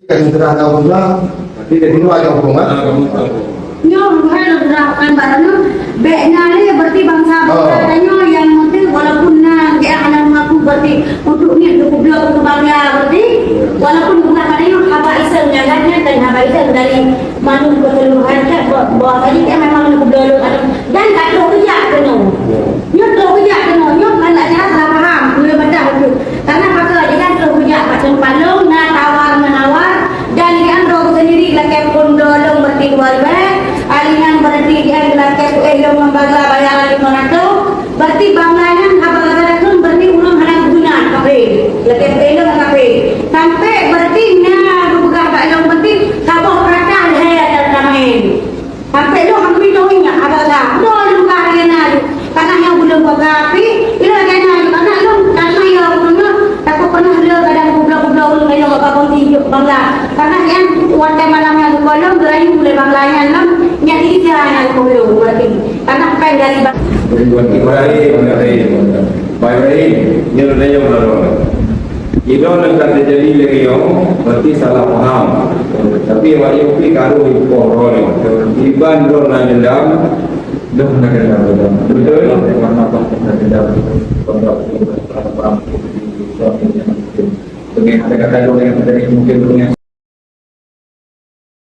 Kan sudah tahu pula, tapi dari itu ada hubungan. Nyo, hai lo kan barangnya, beknya ni berarti bangsa katanya yang penting walaupun na kayak anak aku berarti untuk ni untuk blog untuk bangga berarti walaupun bukan katanya haba iseng jalannya dan haba iseng dari manu keseluruhan kan bahwa tadi kan memang untuk blog dan tak tahu kerja kena, nyo tahu kerja kena, nyo kan tak jelas tak faham, boleh baca betul, karena pakai dia kan tahu kerja pasang palung, na tawar menawar dan dia tahu sendiri lagi pun dolong berarti dua alingan berarti dia lelaki elong membaga bayaran 500 berarti bangunan abang-abang itu berarti ulang hendak guna kafe lelaki elong kafe sampai berarti nya buka elong berarti sabuk kata saya dan kamain sampai lo hampir doinya abang-abang lo luka kena karena yang belum buka kafe ila kena karena lo karena ya punya takut pernah lo kadang goblok-goblok lo kayak apa pun tidur bangla karena yang wanita malam yang bolong gerai mulai banglanya lo nyari dia yang belum berarti karena apa yang dari baik nyuruhnya yang benar. Itu nak terjadi lagi yang berarti salah paham. Tapi wajib kalau koron iban dor nandalam dah nak dalam betul warna apa nak dalam kontrak paham dengan ada kata yang mungkin punya